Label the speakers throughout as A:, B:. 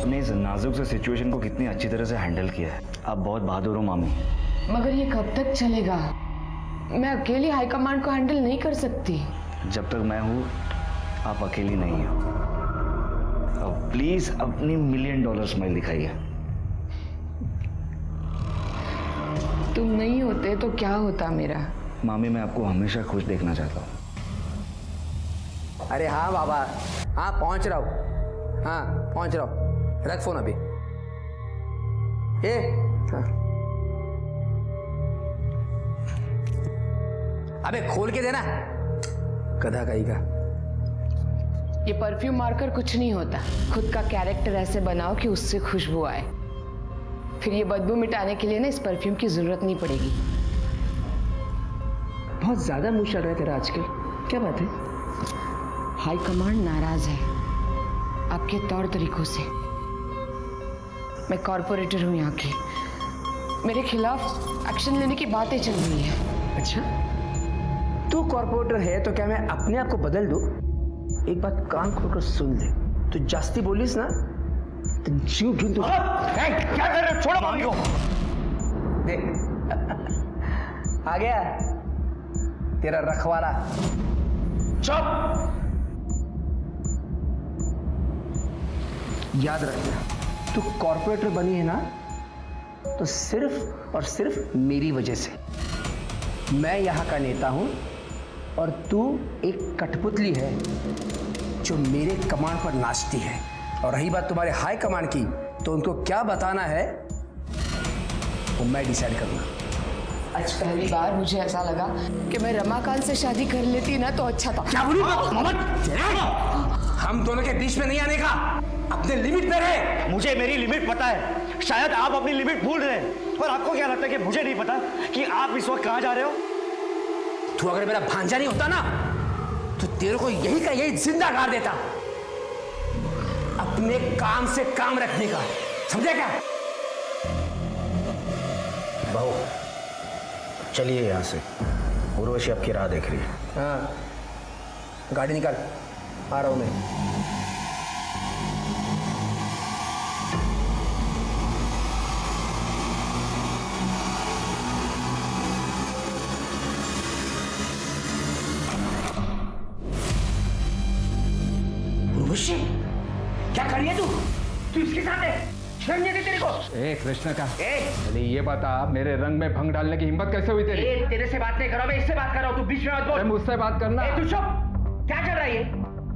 A: आपने इस नाजुक से सिचुएशन को कितनी अच्छी तरह से हैंडल किया है। आप बहुत बहादुर हो मामी।
B: मगर ये कब तक चलेगा? मैं अकेली हाईकमांड को हैंडल नहीं कर सकती।
A: जब तक मैं हूँ आप अकेली नहीं हो। अब प्लीज अपनी $1 मिलियन स्माइल दिखाइए।
B: तुम नहीं होते तो क्या होता मेरा?
A: मामी मैं आपको हमेशा खुश देखना चाहता हूँ।
C: अरे हाँ बाबा, हाँ पहुंच रहा हूँ, हाँ पहुंच रहा हूँ, रख फोन अभी। हाँ। अबे खोल के देना, गधा कहीं का।
B: ये परफ्यूम मारकर कुछ नहीं होता। खुद का कैरेक्टर ऐसे बनाओ कि उससे खुशबू आए, फिर ये बदबू मिटाने के लिए ना इस परफ्यूम की जरूरत नहीं पड़ेगी।
C: बहुत ज्यादा मुंह चल रहा है तेरा आजकल, क्या बात है?
B: हाई कमांड नाराज है आपके तौर तरीकों से। मैं कॉर्पोरेटर हूँ यहाँ की, मेरे खिलाफ एक्शन लेने की बातें चल रही है।
C: अच्छा, तू कॉर्पोरेटर है तो क्या मैं अपने आप को बदल दूं? एक बात कान खोलकर सुन ले, तू जास्ती बोलिस ना तो जीव ढूंढ दूं।
A: क्या कर रहे हो? छोड़ो मामी को।
C: देख आ गया तेरा रखवाला। चुप। याद रखना, तू कॉर्पोरेटर बनी है ना तो सिर्फ और सिर्फ मेरी वजह से। मैं यहाँ का नेता हूं और तू एक कठपुतली है जो मेरे कमांड पर नाचती है। और रही बात तुम्हारे हाई कमांड की, तो उनको क्या बताना है वो मैं डिसाइड करूंगा।
B: आज पहली बार मुझे ऐसा लगा कि मैं रमाकांत से शादी कर लेती ना तो अच्छा था।
C: क्या बोली? हम दोनों के बीच में नहीं आने का, अपने लिमिट पे रहे।
A: मुझे मेरी लिमिट पता है, शायद आप अपनी लिमिट भूल रहे हैं। पर आपको क्या लगता है कि मुझे नहीं पता कि आप इस वक्त कहां जा रहे हो?
C: तू अगर मेरा भांजा नहीं होता ना तो तेरे को यही का यही जिंदा गाड़ देता। अपने काम से काम रखने का, समझे क्या?
D: बहू चलिए यहाँ से, उर्वशी आपकी राह देख रही है।
C: हाँ, गाड़ी निकाल, आ रहा हूं मैं। उर्वशी, क्या कर रही है तू? तू इसके साथ है? शर्म नहीं आती तेरे को?
E: ए कृष्ण का, पहले ये बता, मेरे रंग में भंग डालने की हिम्मत कैसे हुई तेरी?
C: तेरे से बात नहीं कर रहा, मैं इससे बात कर रहा हूँ, तू बीच में मत बोल।
E: मुझसे बात करना।
C: तू चुप। क्या कर रहा है ये?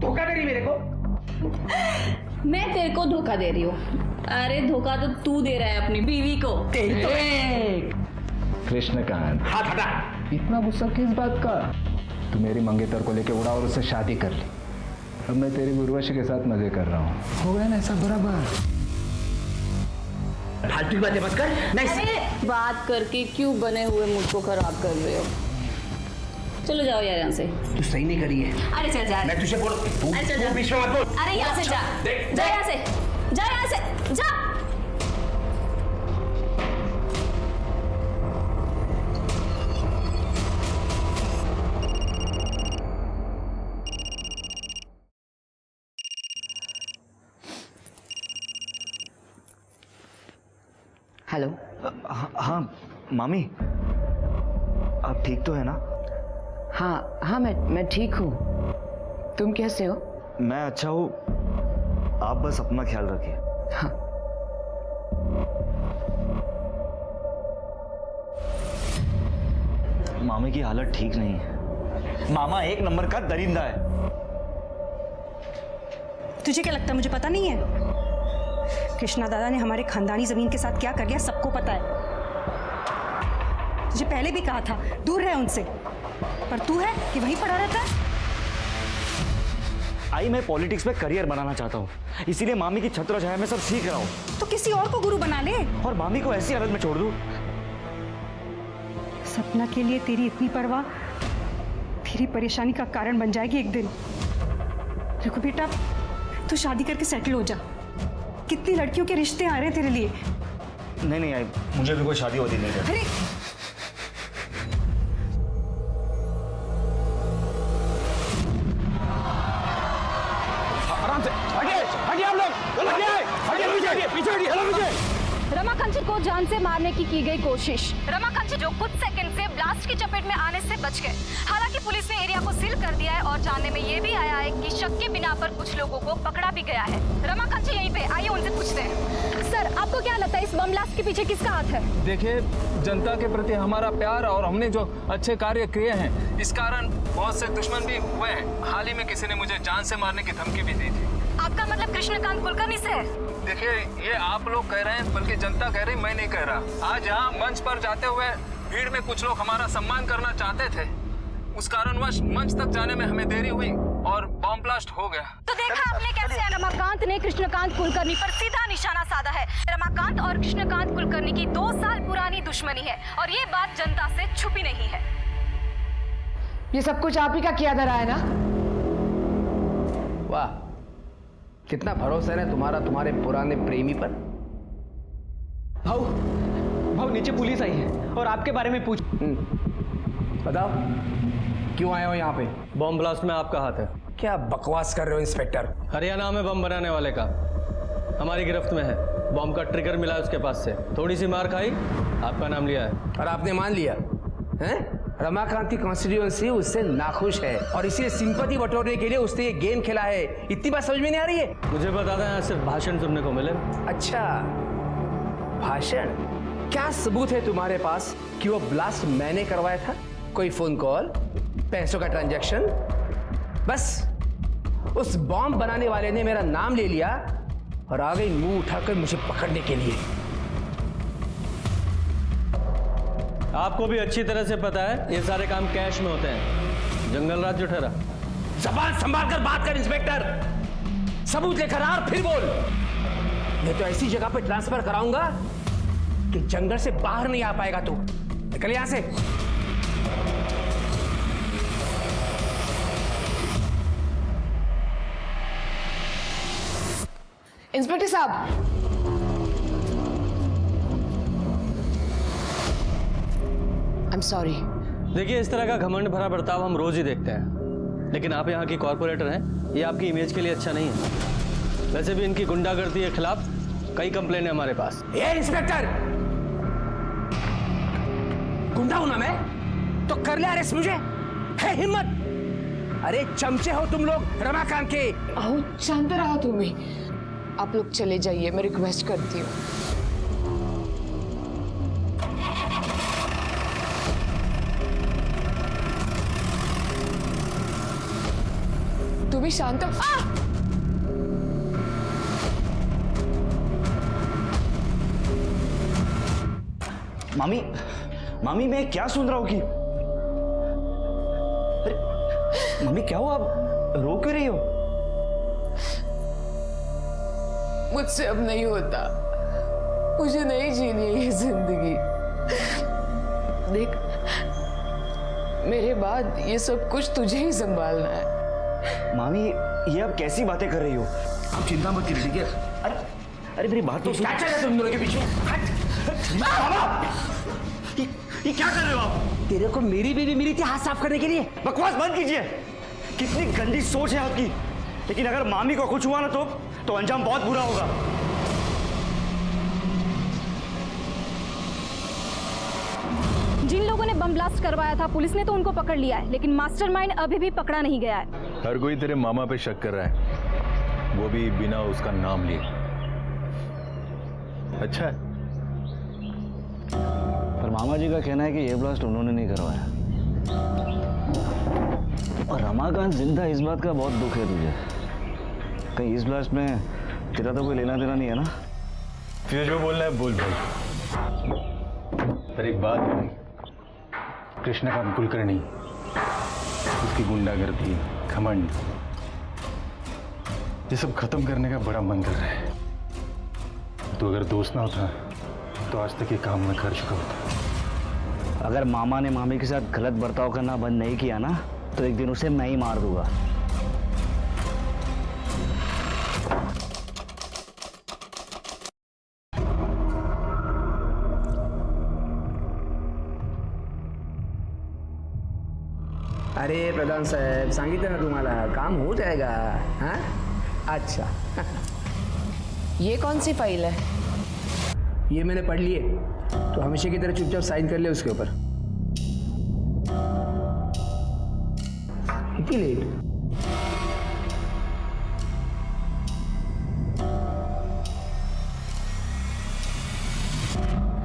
C: धोखा दे रही मेरे को?
F: मैं तेरे को धोखा दे रही हूँ? अरे धोखा तो तू दे रहा है अपनी बीवी को।
E: कृष्णकांत,
C: हाथ हटा।
E: इतना गुस्सा किस बात का? तू मेरी मंगेतर को लेके उड़ा और उससे शादी कर ली। अब मैं तेरी उर्वशी के साथ मजे कर रहा हूँ। हो गया ना ऐसा बराबर?
C: फालतू की बातें मत कर। नहीं,
F: अरे बात करके क्यों बने हुए मूड को खराब कर रहे हो? चलो जाओ यार यहाँ से।
C: तू सही नहीं करी है।
F: अरे चल जा।
C: मैं तुझे बोल,
F: अरे चल जा।
C: बीच में मत बोल।
F: अरे यहाँ से जा, जा यहाँ से, जा यहाँ से, जा।
B: हेलो।
A: हाँ मामी, आप ठीक तो है ना?
B: हाँ, मैं ठीक हूँ। तुम कैसे हो?
A: मैं अच्छा हूँ, आप बस अपना ख्याल रखिए।
B: हाँ।
A: मामी की हालत ठीक नहीं है। मामा एक नंबर का दरिंदा है।
G: तुझे क्या लगता है मुझे पता नहीं है? कृष्णा दादा ने हमारे खानदानी जमीन के साथ क्या कर दिया सबको पता है। तुझे पहले भी कहा था दूर रहे उनसे, पर तू है कि वहीं पड़ा रहता है।
A: आई मैं पॉलिटिक्स में करियर बनाना चाहता हूँ, इसीलिए मामी की छत्र छाया में सब सीख रहा हूँ।
G: तो किसी और को गुरु बना ले
A: और मामी को ऐसी हालत में छोड़ दूँ?
G: सपना के लिए तेरी इतनी परवाह तेरी परेशानी का कारण बन जाएगी एक दिन। देखो बेटा, तू शादी करके सेटल हो जा। कितनी लड़कियों के रिश्ते आ रहे हैं तेरे लिए।
A: नहीं आई, मुझे भी कोई शादी होती नहीं है।
G: अरे
E: आराम से हटिए, हटिए आप लोग, हटिए, हटिए पीछे।
H: जान से मारने की गई कोशिश। रमाकांत जो कुछ सेकंड से ब्लास्ट की चपेट में आने से बच गए। हालांकि पुलिस ने एरिया को सील कर दिया है और जानने में ये भी आया है कि शक के बिना पर कुछ लोगों को पकड़ा भी गया है। रमाकांत जी यहीं पे, आइए उनसे पूछते हैं। सर, आपको क्या लगता है इस बम ब्लास्ट के पीछे किसका हाथ है?
E: देखिए, जनता के प्रति हमारा प्यार और हमने जो अच्छे कार्य किए हैं, इस कारण बहुत से दुश्मन भी हुए हैं। हाल ही में किसी ने मुझे जान से मारने की धमकी भी दी थी।
H: आपका मतलब कृष्णकांत कुलकर्णी से है?
E: देखिए, ये आप लोग कह रहे हैं, बल्कि जनता कह रही, मैं नहीं कह रहा। आज यहाँ मंच पर जाते हुए भीड़ में कुछ लोग हमारा सम्मान करना चाहते थे, उस कारणवश मंच तक जाने में हमें देरी हुई और बॉम्ब ब्लास्ट हो गया।
H: तो देखा आपने कैसे रमाकांत ने कृष्णकांत कुलकर्णी पर सीधा निशाना साधा है। रमाकांत और कृष्णकांत कुलकर्णी की 2 साल पुरानी दुश्मनी है और ये बात जनता से छुपी नहीं है।
B: ये सब कुछ आप ही का किया धरा है ना?
C: वाह, कितना भरोसा है तुम्हारा तुम्हारे पुराने प्रेमी पर।
I: भाऊ, नीचे पुलिस आई है और आपके बारे में पूछ।
C: बताओ, क्यों आए हो यहाँ पे?
J: बम ब्लास्ट में आपका हाथ है।
C: क्या बकवास कर रहे हो इंस्पेक्टर?
J: हरियाणा में बम बनाने वाले का हमारी गिरफ्त में है। बम का ट्रिगर मिला है उसके पास से। थोड़ी सी मार खाई, आपका नाम लिया है
C: और आपने मान लिया हैं? रमाकांत की कॉन्स्टिट्यूएंसी उससे नाखुश है और इसीलिए सिंपैथी बटोरने के लिए उसने ये गेम खेला है। इतनी बात समझ में नहीं आ रही है?
J: मुझे बता दें, यहाँ सिर्फ भाषण सुनने को मिले।
C: अच्छा, भाषण? क्या सबूत है तुम्हारे पास कि वो ब्लास्ट मैंने करवाया था? कोई फोन कॉल, पैसों का ट्रांजैक्शन? बस उस बॉम्ब बनाने वाले ने मेरा नाम ले लिया और आ गई मुंह उठाकर मुझे पकड़ने के लिए।
J: आपको भी अच्छी तरह से पता है ये सारे काम कैश में होते हैं। जंगल राज जो ठहरा।
C: जबान संभाल कर बात कर इंस्पेक्टर। सबूत लेकर आ और फिर बोल। मैं तो ऐसी जगह पे ट्रांसफर कराऊंगा कि जंगल से बाहर नहीं आ पाएगा तू। निकल यहां से।
B: इंस्पेक्टर साहब, आई एम सॉरी।
J: देखिए, इस तरह का घमंड भरा बर्ताव हम रोज ही देखते हैं, लेकिन आप यहाँ की कॉर्पोरेटर हैं, ये आपकी इमेज के लिए अच्छा नहीं है। वैसे भी इनकी गुंडागर्दी के खिलाफ कई कंप्लेन है हमारे पास।
C: ये इंस्पेक्टर, गुंडा हूं ना मैं तो कर ले अरेस्ट मुझे? है हिम्मत? अरे चमचे हो तुम लोग रमाकांत के।
B: आओ, शांत रहो तुम ही। आप लोग चले जाइए, मैं रिक्वेस्ट करती हूँ। तुम भी शांत हो।
A: मामी, मैं क्या सुन रहा हूँ कि अरे मम्मी, क्या हुआ? आप रो क्यों रही हो?
B: मुझसे अब नहीं होता, मुझे नहीं जीनी है ये जिंदगी। देख, मेरे बाद ये सब कुछ तुझे ही संभालना है।
A: मामी, ये आप कैसी बातें कर रही हो? आप चिंता मत कीजिए, ठीक है? अरे मेरी बात तो सुनो।
C: क्या चल रहा है तुम दोनों के पीछे?
A: ये क्या कर रहे हो आप?
C: तेरे को मेरी बीवी मिली थी हाथ साफ करने के लिए।
A: बकवास बंद कीजिए। कितनी गंदी सोच है आपकी। लेकिन अगर मामी को कुछ हुआ ना तो अंजाम बहुत बुरा होगा।
H: जिन लोगों ने बम ब्लास्ट करवाया था, पुलिस ने तो उनको पकड़ लिया है, लेकिन मास्टरमाइंड अभी भी पकड़ा नहीं गया है।
K: हर कोई तेरे मामा पे शक कर रहा है, वो भी बिना उसका नाम लिए। अच्छा है।
A: पर मामा जी का कहना है कि ये ब्लास्ट उन्होंने नहीं करवाया। और रमाकांत जिंदा, इस बात का बहुत दुख है तुझे। कहीं इस ब्लास्ट में तेरा तो कोई लेना देना नहीं है ना?
K: तुझे जो बोलना है बोल भाई। पर एक बात है, कृष्णकांत कुलकर्णी, उसकी गुंडागर्दी, घमंड, ये सब खत्म करने का बड़ा मन कर रहा है। तो अगर दोस्त ना होता तो आज तक ये काम मैं कर चुका होता।
A: अगर मामा ने मामी के साथ गलत बर्ताव करना बंद नहीं किया ना, तो एक दिन उसे मैं ही मार दूंगा।
C: अरे प्रधान साहेब, सांगितलं ना तुम्हाला, काम हो जाएगा। हाँ, अच्छा।
B: ये कौन सी फाइल है?
C: ये मैंने पढ़ लिए, तो हमेशा की तरह चुपचाप साइन कर ले उसके ऊपर। इतनी लेट?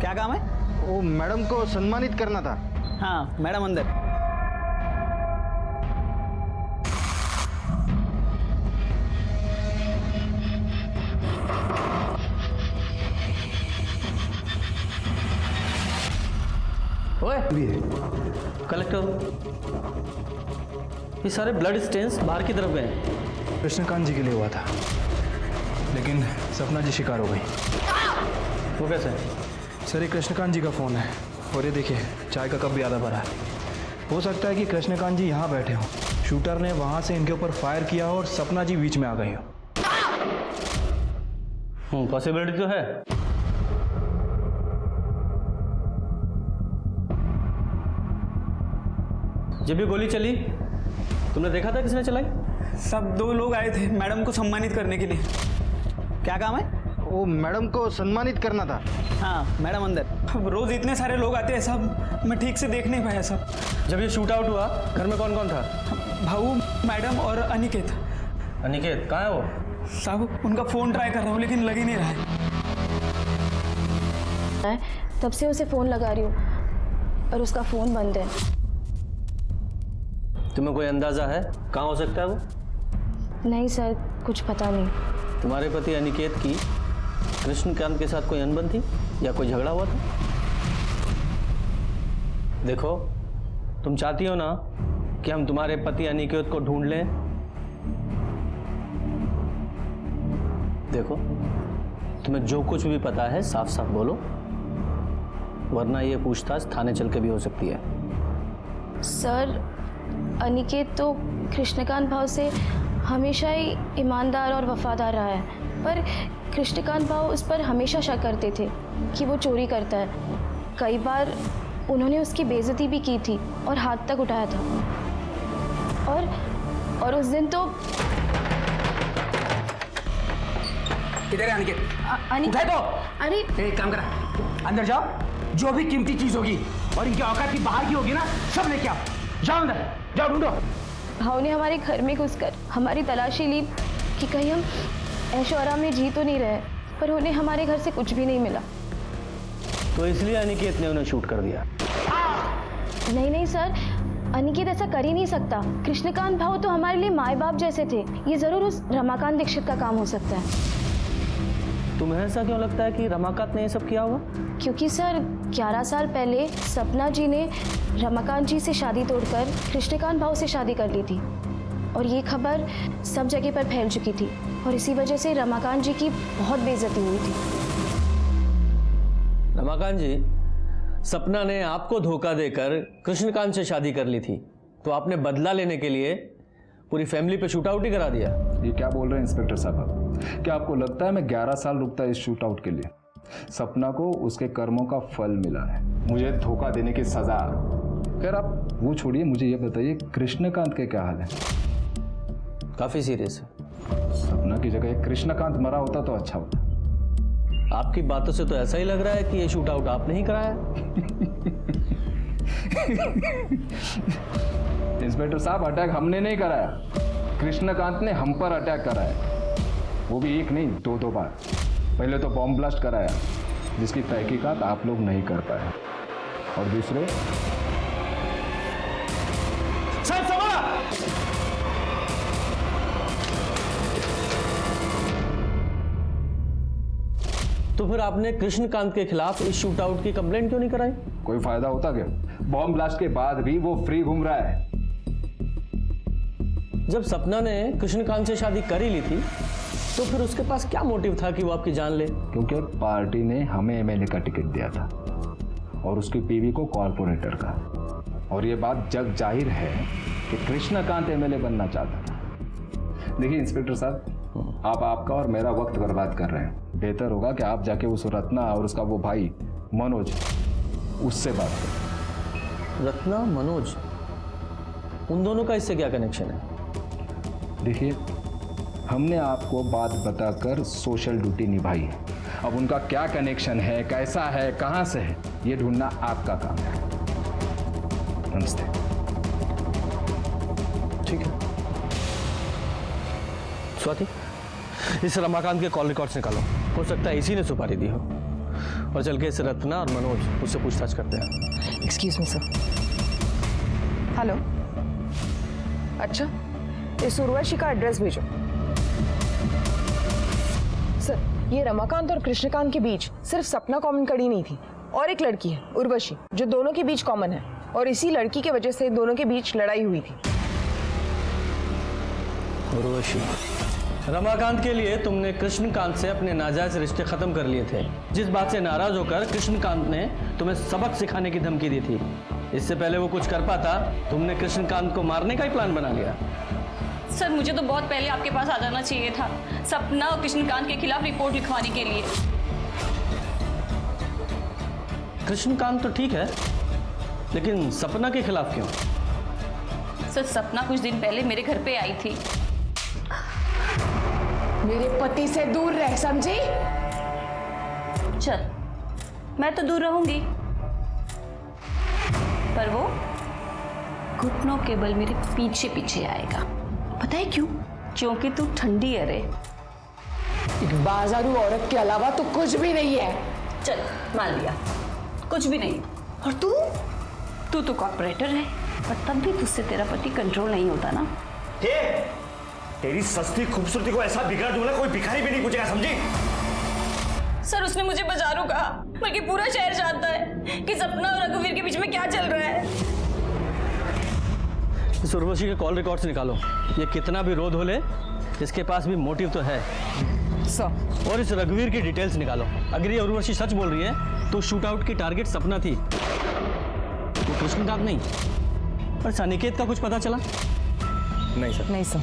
I: क्या काम है?
L: वो मैडम को सम्मानित करना था।
I: हाँ मैडम अंदर।
J: ओए कलेक्टर, ये सारे ब्लड स्टेन्स बाहर की तरफ गए हैं।
L: कृष्णकांत जी के लिए हुआ था, लेकिन सपना जी शिकार हो गई।
J: वो कैसे?
L: सर ये कृष्णकांत जी का फ़ोन है, और ये देखिए चाय का कप भी आधा भरा है। हो सकता है कि कृष्णकांत जी यहाँ बैठे हों, शूटर ने वहाँ से इनके ऊपर फायर किया हो और सपना जी बीच में आ गई हो।
J: पॉसिबिलिटी तो है। जब भी गोली चली तुमने देखा था किसने चलाई?
I: सब 2 लोग आए थे मैडम को सम्मानित करने के लिए। क्या काम है?
L: वो मैडम को सम्मानित करना था।
I: हाँ मैडम अंदर। अब रोज इतने सारे लोग आते हैं सब, मैं ठीक से देख नहीं पाया सब।
J: जब ये शूट आउट हुआ घर में कौन कौन था?
I: भाऊ, मैडम और अनिकेत।
J: अनिकेत कहाँ है वो?
I: साहब उनका फ़ोन ट्राई कर रहा हूँ लेकिन लग ही नहीं रहा है।
H: तब से उसे फ़ोन लगा रही हूँ और उसका फ़ोन बंद है।
J: तुम्हें कोई अंदाजा है कहाँ हो सकता है वो?
H: नहीं सर, कुछ पता नहीं।
J: तुम्हारे पति अनिकेत की कृष्णकांत के साथ कोई अनबन थी या कोई झगड़ा हुआ था? देखो, तुम चाहती हो ना कि हम तुम्हारे पति अनिकेत को ढूंढ लें? देखो, तुम्हें जो कुछ भी पता है साफ साफ बोलो, वरना ये पूछताछ थाने चल के भी हो सकती है।
H: सर, अनिकेत तो कृष्णकांत भाव से हमेशा ही ईमानदार और वफादार रहा है, पर कृष्णकांत भाव उस पर हमेशा शक करते थे कि वो चोरी करता है। कई बार उन्होंने उसकी बेइज्जती भी की थी और हाथ तक उठाया था। और उस दिन तो
C: किधर है अनिकेत? उठाए तो।
H: अरे
C: एक काम करा, अंदर जाओ, जो भी कीमती चीज होगी और इनकी औकात की बाहर की होगी ना, सब लेके आओ। जाओ अंदर, जाओ ढूंढो।
H: भाव ने हमारे घर में घुसकर हमारी तलाशी ली कि कहीं हम ऐशो आराम में जी तो नहीं रहे, पर उन्हें हमारे घर से कुछ भी नहीं मिला।
J: तो इसलिए अनिकेत ने उन्हें शूट कर दिया?
H: नहीं सर, अनिकेत ऐसा कर ही नहीं सकता। कृष्णकांत भाव तो हमारे लिए माए बाप जैसे थे। ये जरूर उस रमाकांत दीक्षित का काम हो सकता है।
J: तुम्हें ऐसा क्यों लगता है कि रमाकांत ने ये सब किया होगा?
H: क्योंकि सर 11 साल पहले सपना जी ने रमाकांत जी से शादी तोड़कर कृष्णकांत भाव से शादी कर ली थी, और ये खबर सब जगह पर फैल चुकी थी, और इसी वजह से रमाकांत जी की बहुत बेइज्जती हुई थी।
J: रमाकांत जी, सपना ने आपको धोखा देकर कृष्णकांत से शादी कर ली थी, तो आपने बदला लेने के लिए पूरी फैमिली पे शूट आउट ही करा दिया।
M: ये क्या बोल रहे हैं इंस्पेक्टर साहब? क्या आपको लगता है मैं 11 साल रुकता इस शूट आउट के लिए? सपना को उसके कर्मों का फल मिला है, मुझे धोखा देने की सजा। खैर आप वो छोड़िए, मुझे ये बताइए कृष्णकांत के क्या हाल है?
J: काफी सीरियस है।
M: सपना की जगह कृष्णकांत मरा होता तो अच्छा होता।
J: आपकी बातों से तो ऐसा ही लग रहा है कि ये शूट आउट आपने ही कराया।
M: इंस्पेक्टर साहब, अटैक हमने नहीं कराया, कृष्णकांत ने हम पर अटैक कराया, वो भी एक नहीं 2 बार। पहले तो बॉम्ब ब्लास्ट कराया जिसकी तहकीकात आप लोग नहीं कर पाए, और दूसरे
J: तो फिर आपने कृष्णकांत के खिलाफ इस शूट आउट की कंप्लेंट क्यों नहीं कराई?
M: कोई फायदा होता क्या? बॉम्ब ब्लास्ट के बाद भी वो फ्री घूम रहा है।
J: जब सपना ने कृष्णकांत से शादी कर ही ली थी, तो फिर उसके पास क्या मोटिव था कि वो आपकी जान ले?
M: क्योंकि पार्टी ने हमें एमएलए का टिकट दिया था और उसकी बीवी को कॉर्पोरेटर का, और ये बात जग जाहिर है कि कृष्णकांत एमएलए बनना चाहता था। देखिए इंस्पेक्टर साहब, आप आपका और मेरा वक्त बर्बाद कर रहे हैं। बेहतर होगा कि आप जाके उस रत्ना और उसका वो भाई मनोज, उससे बात करें।
J: रत्ना, मनोज, उन दोनों का इससे क्या कनेक्शन है?
M: देखिए, हमने आपको बात बताकर सोशल ड्यूटी निभाई है, अब उनका क्या कनेक्शन है, कैसा है, कहां से है, ये ढूंढना आपका काम है। नमस्ते।
J: ठीक है स्वाति, इस रमाकांत के कॉल रिकॉर्ड्स निकालो, हो सकता है इसी ने सुपारी दी हो। और चल के इस रत्ना और मनोज उससे पूछताछ करते हैं।
B: Excuse me sir. हेलो, अच्छा इस उर्वशी का एड्रेस भेजो। सर, ये रमाकांत और कृष्णकांत के बीच सिर्फ सपना कॉमन कड़ी नहीं थी, और एक लड़की है उर्वशी जो दोनों के बीच कॉमन है, और इसी लड़की के वजह से दोनों के बीच लड़ाई हुई थी।
J: उर्वशी, रमाकांत के लिए तुमने कृष्णकांत से अपने नाजायज रिश्ते खत्म कर लिए थे, जिस बात से नाराज होकर कृष्णकांत ने तुम्हें सबक सिखाने की धमकी दी थी। इससे पहले वो कुछ कर पाता, तुमने कृष्णकांत को मारने का ही प्लान बना लिया।
F: सर, मुझे तो बहुत पहले आपके पास आ जाना चाहिए था, सपना और कृष्णकांत के खिलाफ रिपोर्ट लिखवाने के लिए।
J: कृष्णकांत तो ठीक है, लेकिन सपना के खिलाफ क्यों?
F: सर, सपना कुछ दिन पहले मेरे घर पे आई थी।
B: मेरे पति से दूर रह, समझी?
F: चल, मैं तो दूर रहूंगी, पर वो घुटनों के बल मेरे पीछे पीछे आएगा। पता है क्यों? क्योंकि तू ठंडी है रे।
B: एक बाजारू औरत के अलावा तो कुछ भी नहीं है।
F: चल, मान लिया कुछ भी नहीं। और तू तो कॉर्पोरेटर है, पर तब भी तुझसे तेरा पति कंट्रोल नहीं होता ना।
A: तेरी सस्ती खूबसूरती को ऐसा बिगाड़ दूंगा कोई भिखारी भी नहीं पूछेगा, समझी?
F: सर, उसने मुझे बाजारू कहा, बल्कि पूरा शहर जानता है कि सपना और रघुवीर के बीच में क्या चल रहा है।
J: इस उर्वशी के कॉल रिकॉर्ड्स निकालो, ये कितना भी रोध हो ले, इसके पास भी मोटिव तो है।
B: सर,
J: और इस रघुवीर की डिटेल्स निकालो। अगर ये उर्वशी सच बोल रही है तो शूट आउट की टारगेट सपना थी, वो कृष्णकांत नहीं। पर सानिकेत का कुछ पता चला?
I: नहीं सर।
B: नहीं सर।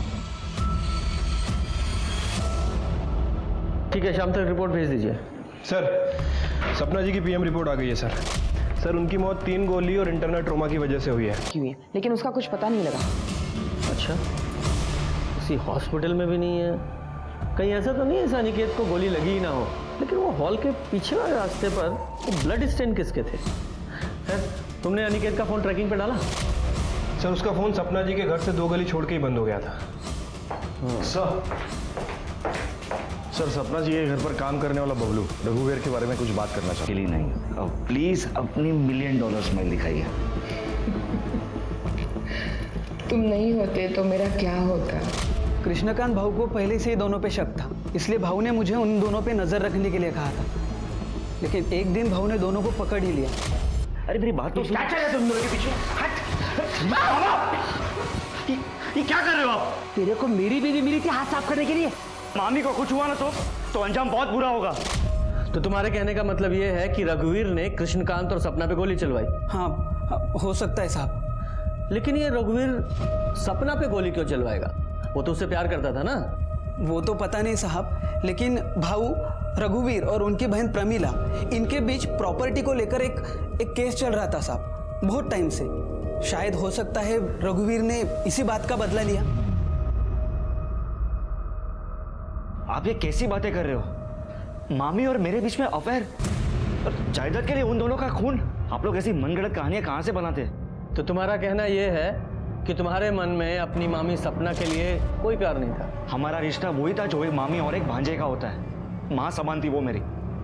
J: ठीक है, शाम तक रिपोर्ट भेज दीजिए।
L: सर, सपना जी की पीएम रिपोर्ट आ गई है सर। सर, उनकी मौत 3 गोली और इंटरनल ट्रोमा की वजह से हुई है।
B: क्यों है? लेकिन उसका कुछ पता नहीं लगा।
J: अच्छा, किसी हॉस्पिटल में भी नहीं है? कहीं ऐसा तो नहीं है सानिकेत को गोली लगी ही ना हो? लेकिन वो हॉल के पीछे वाले रास्ते पर वो ब्लड स्टेन किसके थे? खैर, तुमने अनिकेत का फोन ट्रैकिंग पे डाला?
L: सर, उसका फोन सपना जी के घर से 2 गली छोड़ के ही बंद हो गया था।
K: सर, सपना जी के घर पर काम करने वाला बबलू रघुवीर के बारे में कुछ बात करना चाहता
A: अकेली नहीं, अब प्लीज अपनी $1 मिलियन स्माइल दिखाइए।
B: तुम नहीं होते तो मेरा क्या होता?
I: कृष्णकांत भाऊ को पहले से ही दोनों पे शक था, इसलिए भाऊ ने मुझे उन दोनों पे नजर रखने के लिए कहा था। लेकिन एक दिन भाऊ ने दोनों को पकड़ ही लिया।
A: अरे मेरी बात तो
C: क्या चल रहा है तुम दोनों के पीछे?
A: ये क्या कर रहे हो आप?
C: तेरे को मेरी बीवी मिली थी हाथ साफ करने के लिए।
A: मामी को कुछ हुआ ना तो अंजाम बहुत बुरा होगा।
J: तो तुम्हारे कहने का मतलब ये है कि रघुवीर ने कृष्णकांत और सपना पे गोली चलवाई?
I: हाँ, हो सकता है साहब।
J: लेकिन ये रघुवीर सपना पे गोली क्यों चलवाएगा? वो तो उससे प्यार करता था ना।
I: वो तो पता नहीं साहब, लेकिन भाऊ रघुवीर और उनकी बहन प्रमीला, इनके बीच प्रॉपर्टी को लेकर एक केस चल रहा था साहब, बहुत टाइम से। शायद हो सकता है रघुवीर ने इसी बात का बदला लिया।
A: आप ये कैसी बातें कर रहे हो? मामी और मेरे बीच में अफेयर और जायदाद के लिए उन दोनों का खून? आप लोग ऐसी मनगढ़ंत कहानियां कहां से बनाते हैं?
J: तो तुम्हारा कहना यह है कि तुम्हारे मन में अपनी मामी सपना के लिए कोई प्यार नहीं था?
A: हमारा रिश्ता वही था जो एक मामी और एक भांजे का होता है। माँ समान थी वो मेरी।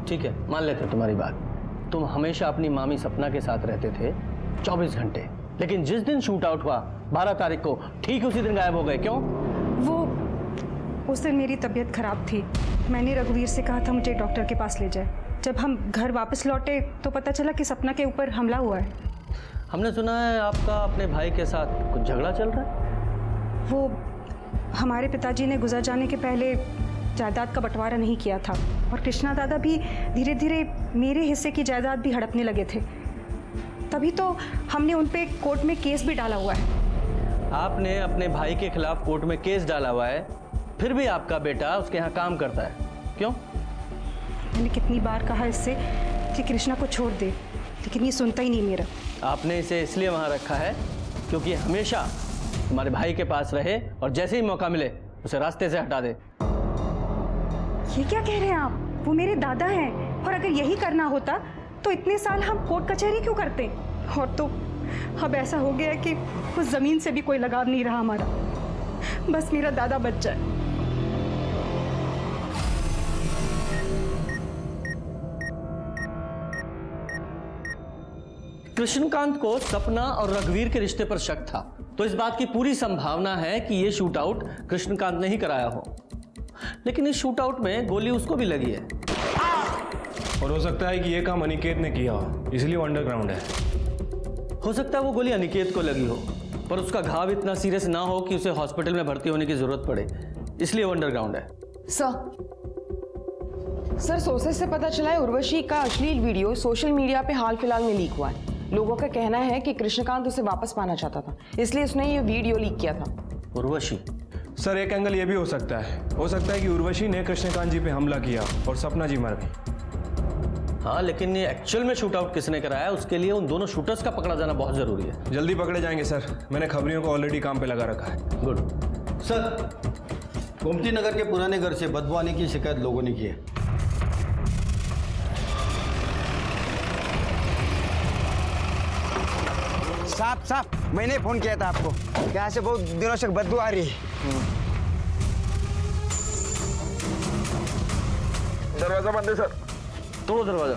J: ठीक है, मान लेते तुम्हारी बात। तुम हमेशा अपनी मामी सपना के साथ रहते थे 24 घंटे, लेकिन जिस दिन शूट आउट हुआ 12 तारीख को, ठीक उसी दिन गायब हो गए। क्यों?
G: वो उस दिन मेरी तबीयत खराब थी। मैंने रघुवीर से कहा था मुझे डॉक्टर के पास ले जाए। जब हम घर वापस लौटे तो पता चला कि सपना के ऊपर हमला हुआ है।
J: हमने सुना है आपका अपने भाई के साथ कुछ झगड़ा चल रहा है।
G: वो हमारे पिताजी ने गुजर जाने के पहले जायदाद का बंटवारा नहीं किया था, और कृष्णा दादा भी धीरे धीरे मेरे हिस्से की जायदाद भी हड़पने लगे थे। तभी तो हमने उन पे कोर्ट में केस भी डाला हुआ है।
J: आपने अपने भाई के खिलाफ कोर्ट में केस डाला हुआ है, फिर भी आपका बेटा उसके यहाँ काम करता है, क्यों?
G: मैंने कितनी बार कहा इससे कि कृष्णा को छोड़ दे, लेकिन ये सुनता ही नहीं मेरा।
J: आपने इसे इसलिए वहाँ रखा है क्योंकि हमेशा तुम्हारे भाई के पास रहे और जैसे ही मौका मिले उसे रास्ते से हटा दे।
G: ये क्या कह रहे हैं आप? वो मेरे दादा हैं, और अगर यही करना होता तो इतने साल हम कोर्ट कचहरी क्यों करते। और तो अब ऐसा हो गया है कि उस ज़मीन से भी कोई लगाव नहीं रहा हमारा, बस मेरा दादा बच जाए।
J: कृष्णकांत को सपना और रघुवीर के रिश्ते पर शक था, तो इस बात की पूरी संभावना है कि यह शूट आउट कृष्णकांत ने ही कराया हो। लेकिन इस शूट आउट में गोली उसको भी लगी है,
L: और हो सकता है कि यह काम अनिकेत ने किया हो, इसलिए वो अंडरग्राउंड है।
J: हो सकता है वो गोली अनिकेत को लगी हो, पर उसका घाव इतना सीरियस ना हो कि उसे हॉस्पिटल में भर्ती होने की जरूरत पड़े, इसलिए वो अंडरग्राउंड है।
B: सर सोर्सेस से पता चला है उर्वशी का अश्लील वीडियो सोशल मीडिया पे हाल फिलहाल में लीक हुआ है। लोगों का कहना है कि कृष्णकांत उसे वापस पाना चाहता था, इसलिए उसने ये वीडियो लीक किया था।
J: उर्वशी?
L: सर एक एंगल ये भी हो सकता है कि उर्वशी ने कृष्णकांत जी पे हमला किया और सपना जी मर गई।
J: हाँ, लेकिन ये एक्चुअल में शूट आउट किसने कराया, उसके लिए उन दोनों शूटर्स का पकड़ा जाना बहुत जरूरी है।
L: जल्दी पकड़े जाएंगे सर, मैंने खबरियों को ऑलरेडी काम पे लगा रखा है।
J: गुड।
N: सर, गोमती नगर के पुराने घर से बदबू आने की शिकायत लोगों ने की है।
O: साहब मैंने फोन किया था आपको, यहाँ से बहुत दिनों से बदबू आ रही है।
L: दरवाजा बंद है सर।
J: तोड़ो दरवाजा,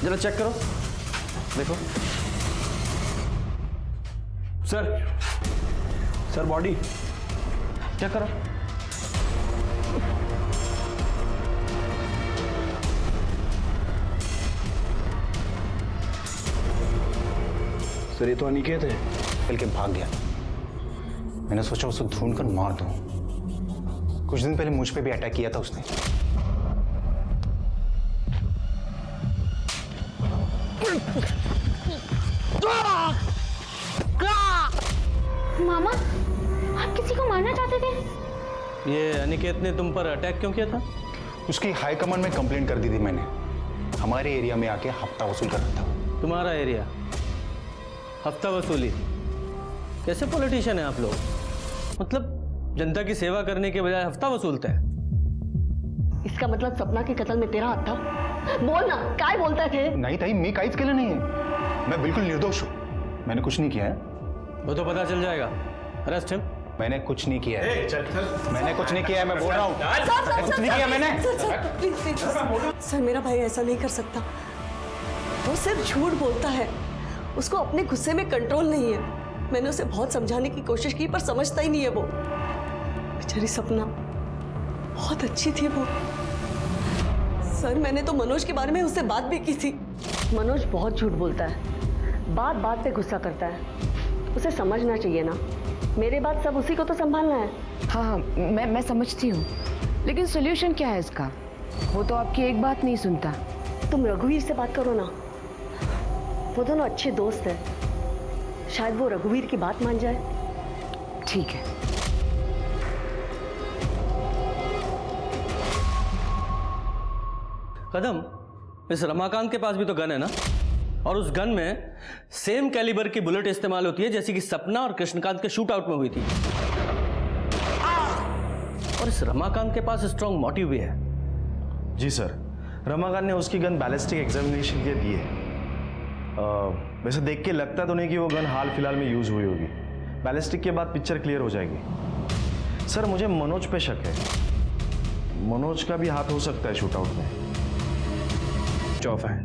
J: जरा चेक करो, देखो।
L: सर बॉडी
J: चेक करो।
L: सर ये तो अनिकेत है।
K: बल्कि भाग गया। मैंने सोचा उसको ढूंढ कर मार दूं। कुछ दिन पहले मुझ पे भी अटैक किया था उसने।
H: मामा, आप किसी को मारना चाहते थे?
J: ये अनिकेत ने तुम पर अटैक क्यों किया था?
K: उसकी हाई कमांड में कंप्लेंट कर दी थी मैंने। हमारे एरिया में आके हफ्ता वसूल कर रहा था।
J: तुम्हारा एरिया? हफ्ता वसूली? कैसे पॉलिटिशियन है आप लोग? मतलब जनता की सेवा करने के बजाय हफ्ता वसूलते हैं।
F: इसका मतलब सपना के कत्ल में तेरा हाथ था? बोल ना, काय बोलता थे?
K: नहीं ताई, मैं काइज के लिए नहीं है। मैं बिल्कुल निर्दोष हूँ। मैंने कुछ नहीं किया है।
J: वो तो पता चल जाएगा। Arrest him.
K: मैंने कुछ नहीं किया है। मैंने कुछ नहीं किया है, मैं बोल रहा हूँ। कुछ नहीं किया मैंने।
F: सर मेरा भाई ऐसा नहीं कर सकता। वो सिर्फ झूठ बोलता है। उसको अपने गुस्से में कंट्रोल नहीं है। मैंने उसे बहुत समझाने की कोशिश की पर समझता ही नहीं है वो। बेचारी सपना बहुत अच्छी थी वो। सर मैंने तो मनोज के बारे में उससे बात भी की थी। मनोज बहुत झूठ बोलता है, बात बात पे गुस्सा करता है। उसे समझना चाहिए ना। मेरे बाद सब उसी को तो संभालना है।
B: हाँ, मैं समझती हूँ, लेकिन सोल्यूशन क्या है इसका? वो तो आपकी एक बात नहीं सुनता।
F: तुम रघुवीर से बात करो ना, वो दोनों अच्छे दोस्त हैं। शायद वो रघुवीर की बात मान जाए।
B: ठीक है।
J: कदम, इस रमाकांत के पास भी तो गन है ना? और उस गन में सेम कैलिबर की बुलेट इस्तेमाल होती है जैसी कि सपना और कृष्णकांत के शूट आउट में हुई थी। और इस रमाकांत के पास स्ट्रॉन्ग मोटिव भी है।
P: जी सर, रमाकांत ने उसकी गन बैलिस्टिक एग्जामिनेशन के लिए दी है। वैसे देख के लगता तो नहीं कि वो गन हाल फिलहाल में यूज हुई होगी। बैलिस्टिक के बाद पिक्चर क्लियर हो जाएगी। सर मुझे मनोज पे शक है। मनोज का भी हाथ हो सकता है शूट आउट में।
L: चौफ है।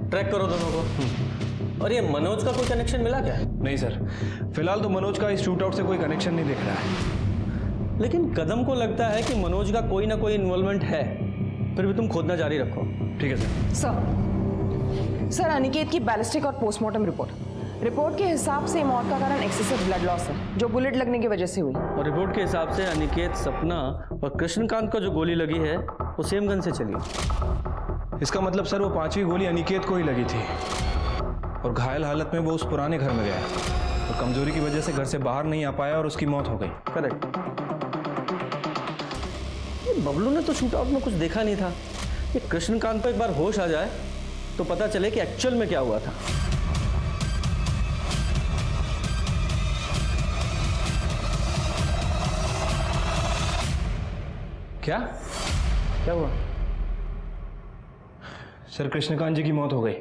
J: ट्रैक करो दोनों को। और ये मनोज का कोई कनेक्शन मिला क्या?
L: नहीं सर, फिलहाल तो मनोज का इस शूट आउट से कोई कनेक्शन नहीं दिख रहा है।
J: लेकिन कदम को लगता है कि मनोज का कोई ना कोई इन्वॉल्वमेंट है। फिर भी तुम खोदना जारी रखो।
L: ठीक है
B: सर अनिकेत की बैलिस्टिक और पोस्टमार्टम रिपोर्ट के हिसाब से मौत का कारण एक्सेसिव ब्लड लॉस है, जो बुलेट लगने की वजह से हुई।
J: और रिपोर्ट के हिसाब से अनिकेत, सपना और कृष्णकांत को जो गोली लगी है वो सेम गन से चली।
L: इसका मतलब सर वो पांचवी गोली अनिकेत को ही लगी थी और घायल हालत में वो उस पुराने घर में गया और कमजोरी की वजह से घर से बाहर नहीं आ पाया और उसकी मौत हो गई।
J: करेक्ट। बबलू ने तो शूट आउट में कुछ देखा नहीं था। ये कृष्णकांत को एक बार होश आ जाए तो पता चले कि एक्चुअल में क्या हुआ था।
L: क्या क्या हुआ? सर, कृष्णकांत जी की मौत हो गई।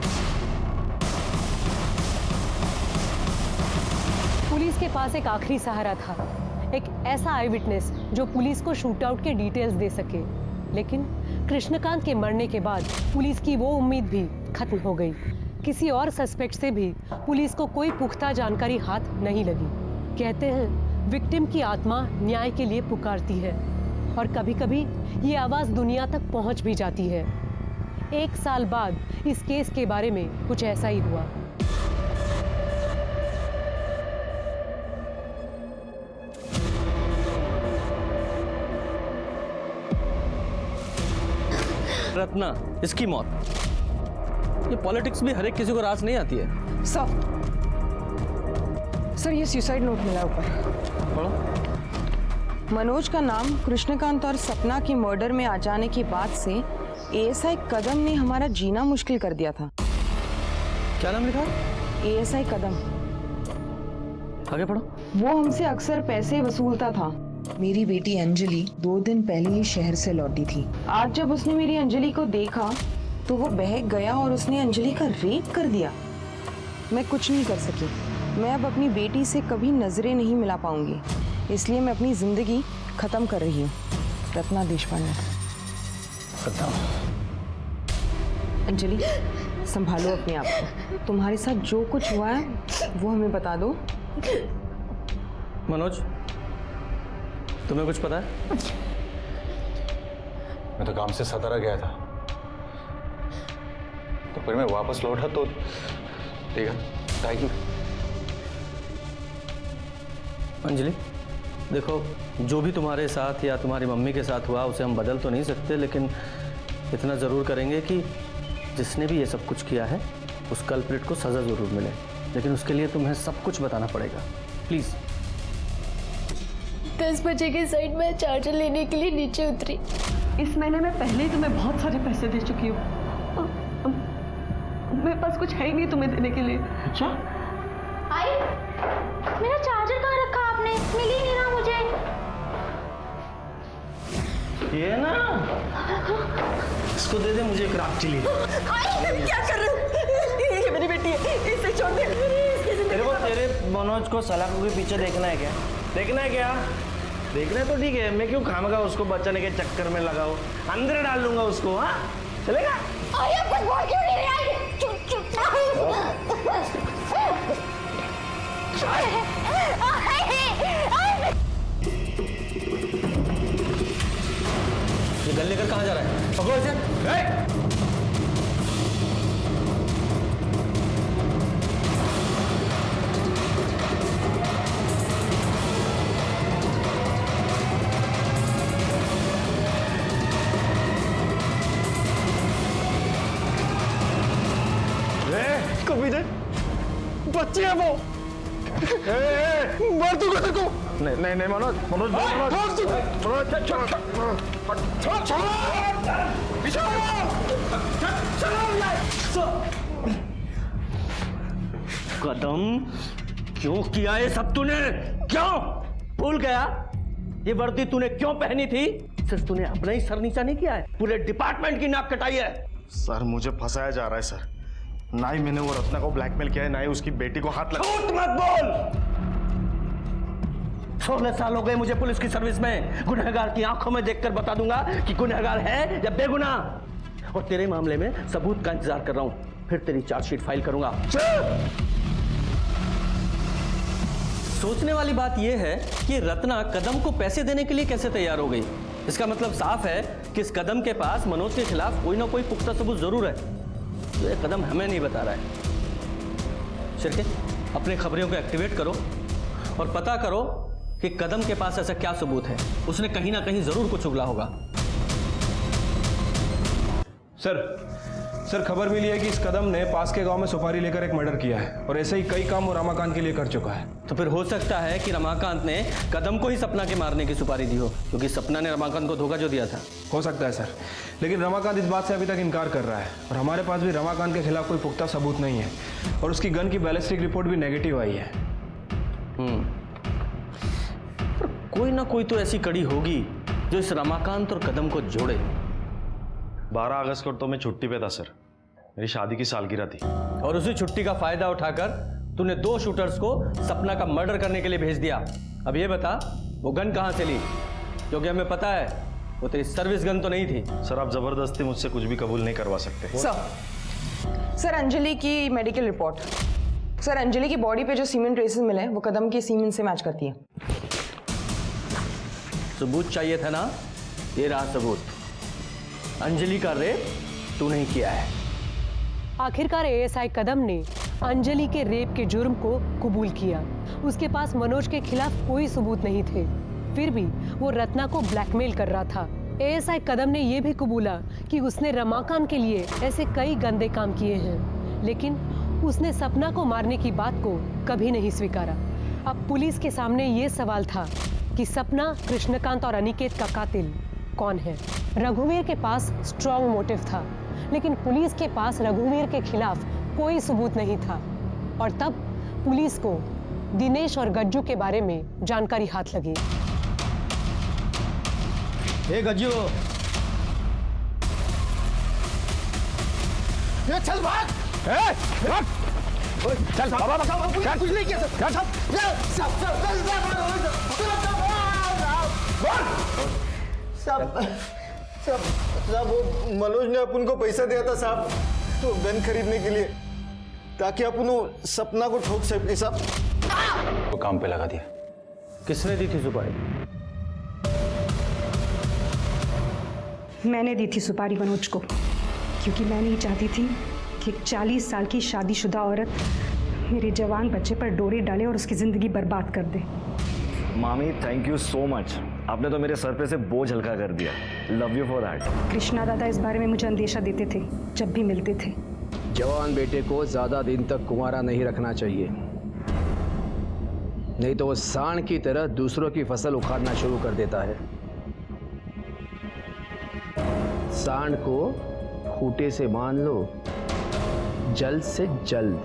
Q: पुलिस के पास एक आखिरी सहारा था, एक ऐसा आई विटनेस जो पुलिस को शूटआउट के डिटेल्स दे सके। लेकिन कृष्णकांत के मरने के बाद पुलिस की वो उम्मीद भी खत्म हो गई। किसी और सस्पेक्ट से भी पुलिस को कोई पुख्ता जानकारी हाथ नहीं लगी। कहते हैं विक्टिम की आत्मा न्याय के लिए पुकारती है और कभी-कभी ये आवाज़ दुनिया तक पहुंच भी जाती है। 1 साल बाद इस केस के बारे में कुछ ऐसा ही हुआ।
J: रत्ना, इसकी मौत। ये पॉलिटिक्स भी हर एक किसी को रास नहीं आती है।
B: सर ये सुसाइड नोट मिला ऊपर।
J: पढ़ो।
B: मनोज का नाम कृष्णकांत और सपना की मर्डर में आ जाने की बात से एएसआई कदम ने हमारा जीना मुश्किल कर दिया था।
J: क्या नाम लिखा?
B: एएसआई कदम।
J: आगे पढ़ो।
B: वो हमसे अक्सर पैसे वसूलता था।
R: मेरी बेटी अंजलि 2 दिन पहले ही शहर से लौटी थी।
B: आज जब उसने मेरी अंजलि को देखा तो वो बहक गया और उसने अंजलि का रेप कर दिया। मैं कुछ नहीं कर सकी। मैं अब अपनी बेटी से कभी नजरें नहीं मिला पाऊंगी, इसलिए मैं अपनी जिंदगी खत्म कर रही हूँ। रत्ना देशपांडे। अंजलि, संभालो अपने आप को। तुम्हारे साथ जो कुछ हुआ है वो हमें बता दो।
J: मनोज, तुम्हें कुछ पता है?
K: मैं तो काम से सतारा गया था, तो फिर मैं वापस लौटा तो देखा ताई की।
J: अंजलि, देखो, जो भी तुम्हारे साथ या तुम्हारी मम्मी के साथ हुआ उसे हम बदल तो नहीं सकते, लेकिन इतना ज़रूर करेंगे कि जिसने भी ये सब कुछ किया है उस कल्प्रिट को सज़ा ज़रूर मिले। लेकिन उसके लिए तुम्हें सब कुछ बताना पड़ेगा, प्लीज़।
S: 10 बजे के साइड में चार्जर लेने के लिए नीचे उतरी।
F: इस महीने में पहले ही तुम्हें बहुत सारे पैसे दे चुकी हूँ। मेरे पास कुछ है ही नहीं तुम्हें देने के लिए।
J: अच्छा?
S: आई, मेरा चार्जर कहाँ रखा आपने? मिल ही नहीं रहा मुझे।
P: ये ना, इसको दे दे मुझे एक रात के लिए।
F: क्या कर रहे हो? ये मेरी बेटी है, इसे छोड़ दे।
P: तेरे को तेरे मनोज को सलाखों के पीछे देखना है क्या? देखना है क्या? देखना है तो ठीक है, मैं क्यों खामगा उसको बचाने के चक्कर में लगाओ। अंदर डाल लूंगा उसको। हाँ, चलेगा?
S: अरे कुछ बोल क्यों नहीं रही? चुप चुप।
J: ये गन लेकर कहाँ जा रहा है? पकड़ो इसे।
P: कभी दे, बच्ची है वो। मार दूंगा तेरे को। नहीं नहीं नहीं मनोज, मनोज
J: कदम, क्यों किया ये सब तूने? क्यों? भूल गया ये वर्दी तूने क्यों पहनी थी? सिर्फ तूने अपना ही सर नीचा नहीं किया है, पूरे डिपार्टमेंट की नाक कटाई है।
P: सर, मुझे फंसाया जा रहा है सर। ना ही मैंने वो रत्ना को ब्लैकमेल किया है, ना ही उसकी बेटी को हाथ लगा।
J: झूठ मत बोल। 16 साल हो गए मुझे पुलिस की सर्विस में। गुनहगार की आंखों में देखकर बता दूंगा कि गुनहगार है या बेगुनाह। और तेरे मामले में सबूत का इंतजार कर रहा हूं, फिर तेरी चार्जशीट फाइल करूंगा। सोचने वाली बात यह है कि रत्ना कदम को पैसे देने के लिए कैसे तैयार हो गई। इसका मतलब साफ है कि इस कदम के पास मनोज के खिलाफ कोई ना कोई पुख्ता सबूत जरूर है। तो ये कदम हमें नहीं बता रहा है। शिरके, अपने खबरियों को एक्टिवेट करो और पता करो कि कदम के पास ऐसा क्या सबूत है। उसने कहीं ना कहीं जरूर कुछ उगला होगा।
L: सर, खबर मिली है कि इस कदम ने पास के गांव में सुपारी लेकर एक मर्डर किया है और ऐसे ही कई काम वो रमाकांत के लिए कर चुका है।
J: तो फिर हो सकता है कि रमाकांत ने कदम को ही सपना के मारने की सुपारी दी हो, क्योंकि सपना ने रमाकांत को धोखा जो दिया था।
L: हो सकता है सर, लेकिन रमाकांत इस बात से अभी तक इनकार कर रहा है और हमारे पास भी रमाकांत के खिलाफ कोई पुख्ता सबूत नहीं है और उसकी गन की बैलिस्टिक रिपोर्ट भी नेगेटिव आई है।
J: पर कोई ना कोई तो ऐसी कड़ी होगी जो इस रमाकांत और कदम को जोड़े।
P: 12 अगस्त को तो मैं छुट्टी पे था सर, मेरी शादी की सालगिरह थी।
J: और उसी छुट्टी का फायदा उठाकर तूने 2 शूटर्स को सपना का मर्डर करने के लिए भेज दिया। अब ये बता वो गन कहाँ से ली? क्योंकि हमें पता है वो तेरी सर्विस गन तो नहीं थी।
P: सर आप जबरदस्ती मुझसे कुछ भी कबूल नहीं करवा सकते।
B: सर अंजलि की मेडिकल रिपोर्ट। सर अंजलि की बॉडी पे जो सीमेंट ट्रेसेस मिले हैं वो कदम की सीमेंट से मैच करती है।
J: सबूत चाहिए था ना, ये रहा सबूत। अंजलि का रेप तू नहीं किया है।
Q: आखिरकार एएसआई कदम ने अंजलि के रेप के जुर्म को कबूल किया। उसके पास मनोज के खिलाफ कोई सबूत नहीं थे, फिर भी वो रत्ना को ब्लैकमेल कर रहा था। एएसआई कदम ने यह भी कबूला कि उसने रमाकांत के लिए ऐसे कई गंदे काम किए हैं, लेकिन उसने सपना को मारने की बात को कभी नहीं स्वीकारा। अब पुलिस के सामने ये सवाल था कि सपना, कृष्णकांत और अनिकेत का कातिल कौन है। रघुवीर के पास स्ट्रॉन्ग मोटिव था, लेकिन पुलिस के पास रघुवीर के खिलाफ कोई सबूत नहीं था। और तब पुलिस को दिनेश और गज्जू के बारे में जानकारी हाथ लगी।
N: ए गज्जू,
O: ये चल भाग! चल बाबा चल, कुछ नहीं किया
N: साहब वो मनोज ने अपन को पैसा दिया था साहब, तो गन खरीदने के लिए, ताकि अपन वो सपना को ठोक सके साहब।
K: वो काम पे लगा दिया।
J: किसने दी थी सुपारी?
G: मैंने दी थी सुपारी मनोज को, क्योंकि मैं नहीं चाहती थी कि एक 40 साल की शादीशुदा औरत मेरे जवान बच्चे पर डोरे डाले और उसकी ज़िंदगी बर्बाद कर दे।
A: मामी थैंक यू सो मच, आपने तो मेरे सर पे से बोझ हल्का कर दिया। Love you for that.
G: Krishna दादा इस बारे में मुझे अंदेशा देते थे जब भी मिलते थे।
C: जवान बेटे को ज्यादा दिन तक कुंवारा नहीं रखना चाहिए, नहीं तो वो सांड की तरह दूसरों की फसल उखाड़ना शुरू कर देता है। सांड को खूंटे से बांध लो, जल्द से जल्द।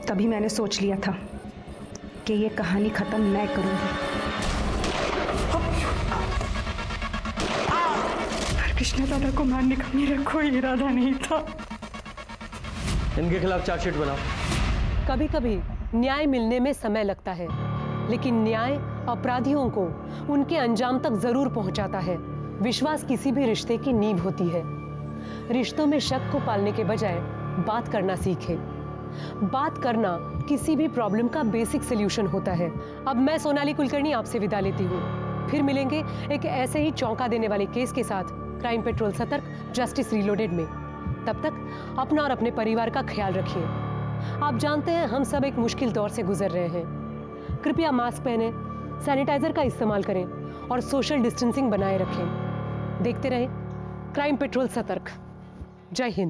G: तभी मैंने सोच लिया था कि ये कहानी खत्म मैं करूंगी। पर कृष्णा दादा को मारने का मेरा कोई इरादा नहीं था।
J: इनके खिलाफ चार्जशीट बनाओ।
Q: कभी कभी न्याय मिलने में समय लगता है, लेकिन न्याय अपराधियों को उनके अंजाम तक जरूर पहुंचाता है। विश्वास किसी भी रिश्ते की नींव होती है। रिश्तों में शक को पालने के बजाय बात करना सीखें। बात करना किसी भी प्रॉब्लम का बेसिक सॉल्यूशन होता है। अब मैं सोनाली कुलकर्णी आपसे विदा लेती हूँ। फिर मिलेंगे एक ऐसे ही चौंका देने वाले केस के साथ क्राइम पेट्रोल सतर्क, जस्टिस रीलोडेड में। तब तक अपना और अपने परिवार का ख्याल रखिए। आप जानते हैं हम सब एक मुश्किल दौर से गुजर रहे हैं। कृपया मास्क पहने, सैनिटाइजर का इस्तेमाल करें और सोशल डिस्टेंसिंग बनाए रखें। देखते रहें क्राइम पेट्रोल सतर्क। जय हिंद।